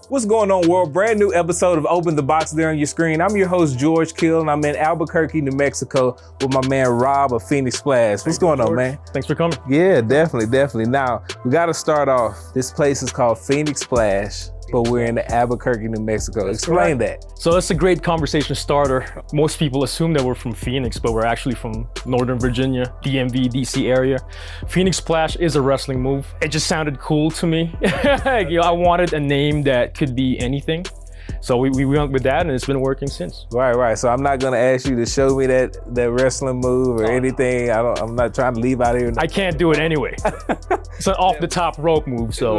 What's going on, world? Brand new episode of Open the Box there on your screen. I'm your host, George Kill, and I'm in Albuquerque, New Mexico with my man, Rob of Phoenix Splash. What's going on, man? Thanks for coming. Yeah, definitely. Now, we got to start off. This place is called Phoenix Splash, but we're in Albuquerque, New Mexico. Explain that. So it's a great conversation starter. Most people assume that we're from Phoenix, but we're actually from Northern Virginia, DMV, DC area. Phoenix Splash is a wrestling move. It just sounded cool to me. I wanted a name that could be anything. So we went with that, and it's been working since. Right. So I'm not gonna ask you to show me that wrestling move or anything. I'm not trying to leave out here. I can't do it anyway. It's an off the top rope move, so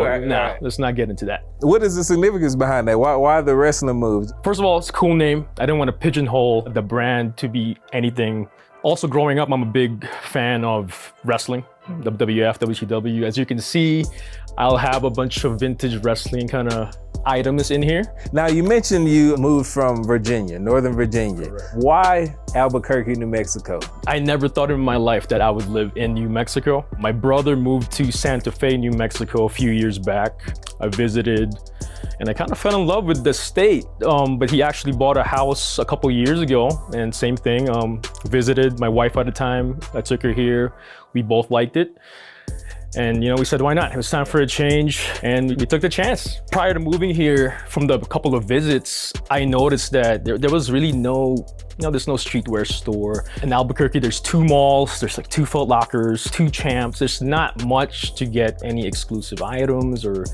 let's not get into that. What is the significance behind that? Why the wrestling moves? First of all, it's a cool name. I didn't want to pigeonhole the brand to be anything. Also, growing up, I'm a big fan of wrestling, WWF, WCW. As you can see, I'll have a bunch of vintage wrestling kind of items in here. Now, you mentioned you moved from Virginia, Northern Virginia. Correct. Why Albuquerque, New Mexico? I never thought in my life that I would live in New Mexico. My brother moved to Santa Fe, New Mexico a few years back. I visited, and I kind of fell in love with the state. But he actually bought a house a couple years ago, and same thing, visited my wife at the time. I took her here. We both liked it. And we said, why not? It was time for a change, and we took the chance. Prior to moving here, from the couple of visits, I noticed that there was really there's no streetwear store. In Albuquerque, there's 2 malls, there's like 2 Foot Lockers, 2 Champs. There's not much to get any exclusive items or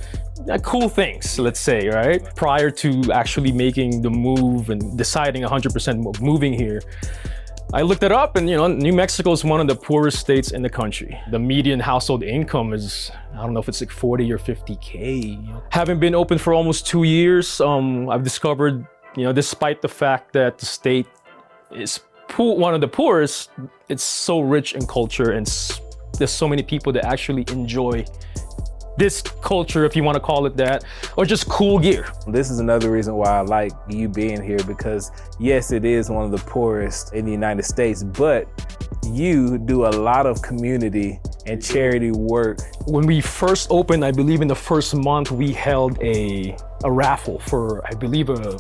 cool things, let's say, right? Prior to actually making the move and deciding 100% moving here, I looked it up, and New Mexico is one of the poorest states in the country. The median household income is, I don't know if it's like 40 or 50K. Having been open for almost 2 years, I've discovered, despite the fact that the state is one of the poorest, it's so rich in culture, and there's so many people that actually enjoy this culture, if you want to call it that, or just cool gear. This is another reason why I like you being here, because yes, it is one of the poorest in the United States, but you do a lot of community and charity work. When we first opened, I believe in the first month, we held a raffle for, I believe, a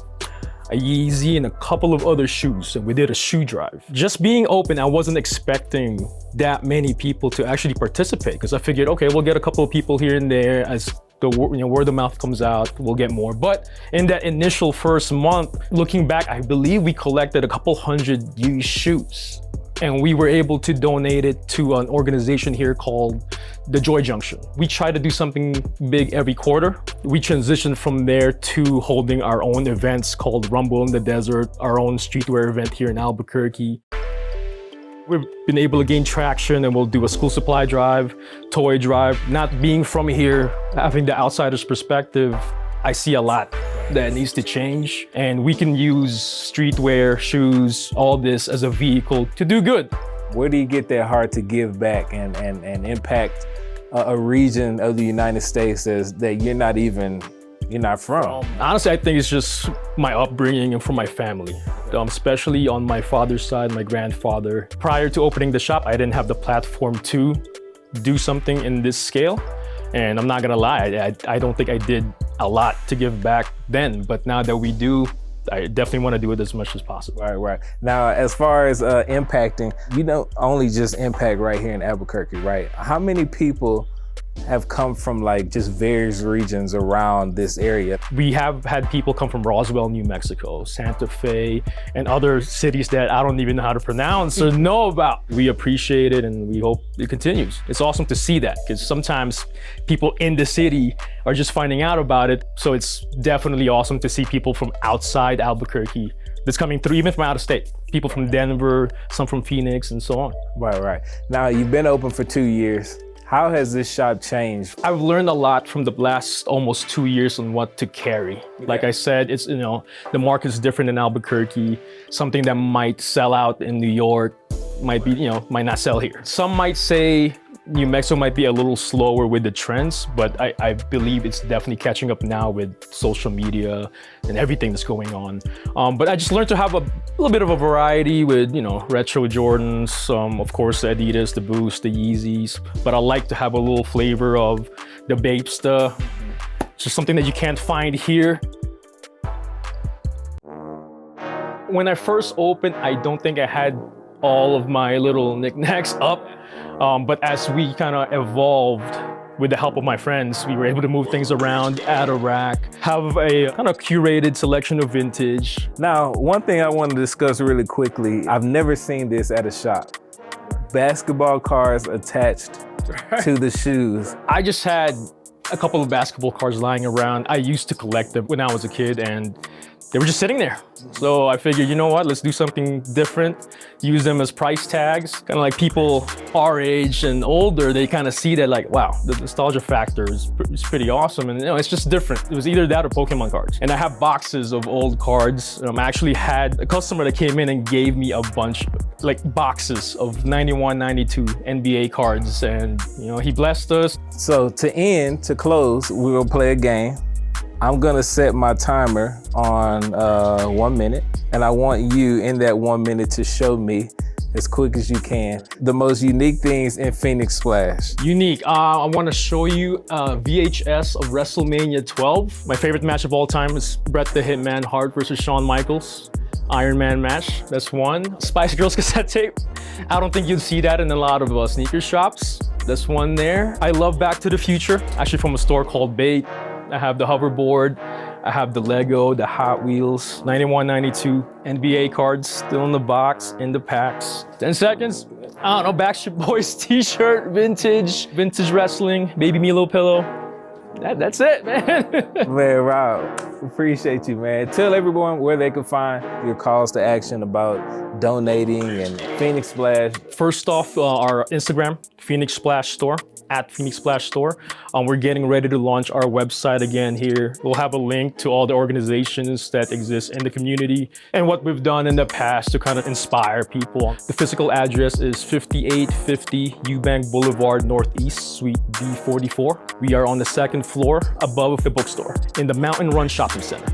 Yeezy and a couple of other shoes, and we did a shoe drive. Just being open, I wasn't expecting that many people to actually participate, because I figured, okay, we'll get a couple of people here and there. As the word of mouth comes out, we'll get more. But in that initial first month, looking back, I believe we collected a couple hundred used shoes, and we were able to donate it to an organization here called the Joy Junction. We try to do something big every quarter. We transitioned from there to holding our own events called Rumble in the Desert, our own streetwear event here in Albuquerque. We've been able to gain traction, and we'll do a school supply drive, toy drive. Not being from here, having the outsider's perspective, I see a lot that needs to change, and we can use streetwear, shoes, all this as a vehicle to do good. Where do you get that heart to give back and impact a region of the United States that you're not from? Honestly, I think it's just my upbringing and from my family, especially on my father's side, my grandfather. Prior to opening the shop, I didn't have the platform to do something in this scale. And I'm not gonna lie, I don't think I did a lot to give back then, but now that we do, I definitely want to do it as much as possible. Right. Now, as far as impacting, you don't only just impact right here in Albuquerque, right? How many people have come from like just various regions around this area? We have had people come from Roswell, New Mexico, Santa Fe, and other cities that I don't even know how to pronounce or know about. We appreciate it, and we hope it continues. It's awesome to see that, because sometimes people in the city are just finding out about it. So it's definitely awesome to see people from outside Albuquerque that's coming through, even from out of state. People from Denver, some from Phoenix, and so on. Right. Now, you've been open for 2 years. How has this shop changed? I've learned a lot from the last almost 2 years on what to carry. Like I said, it's the market's different in Albuquerque. Something that might sell out in New York might not sell here. Some might say New Mexico might be a little slower with the trends, but I believe it's definitely catching up now with social media and everything that's going on. But I just learned to have a little bit of a variety with, retro Jordans, of course, the Adidas, the Boost, the Yeezys. But I like to have a little flavor of the Bapesta, It's just something that you can't find here. When I first opened, I don't think I had all of my little knickknacks up. But as we kind of evolved with the help of my friends, we were able to move things around, add a rack, have a kind of curated selection of vintage. Now, one thing I want to discuss really quickly, I've never seen this at a shop. Basketball cards attached to the shoes. I just had a couple of basketball cards lying around. I used to collect them when I was a kid, and they were just sitting there. So I figured, you know what, let's do something different, use them as price tags. Kind of like people our age and older, they kind of see that like, wow, the nostalgia factor is pretty awesome. And you know, it's just different. It was either that or Pokemon cards. And I have boxes of old cards. I actually had a customer that came in and gave me a bunch, like boxes of 91, 92 NBA cards. And you know, he blessed us. So to close, we're gonna play a game. I'm gonna set my timer on 1 minute, and I want you in that 1 minute to show me as quick as you can the most unique things in Phoenix Splash. Unique, I wanna show you VHS of WrestleMania 12. My favorite match of all time is Bret the Hitman Hart versus Shawn Michaels. Iron Man match, that's one. Spice Girls cassette tape. I don't think you'd see that in a lot of sneaker shops. That's one there. I love Back to the Future, actually from a store called Bait. I have the hoverboard, I have the Lego, the Hot Wheels, 91, 92 NBA cards still in the box, in the packs. 10 seconds, I don't know, Backstreet Boys t-shirt, vintage wrestling, baby Milo pillow. That's it, man. Man, Rob, appreciate you, man. Tell everyone where they can find your calls to action about donating and Phoenix Splash. First off, our Instagram, Phoenix Splash Store, at Phoenix Splash Store. We're getting ready to launch our website again here. We'll have a link to all the organizations that exist in the community and what we've done in the past to kind of inspire people. The physical address is 5850 Eubank Boulevard Northeast, Suite B44. We are on the second floor above the bookstore in the Mountain Run Shopping Center.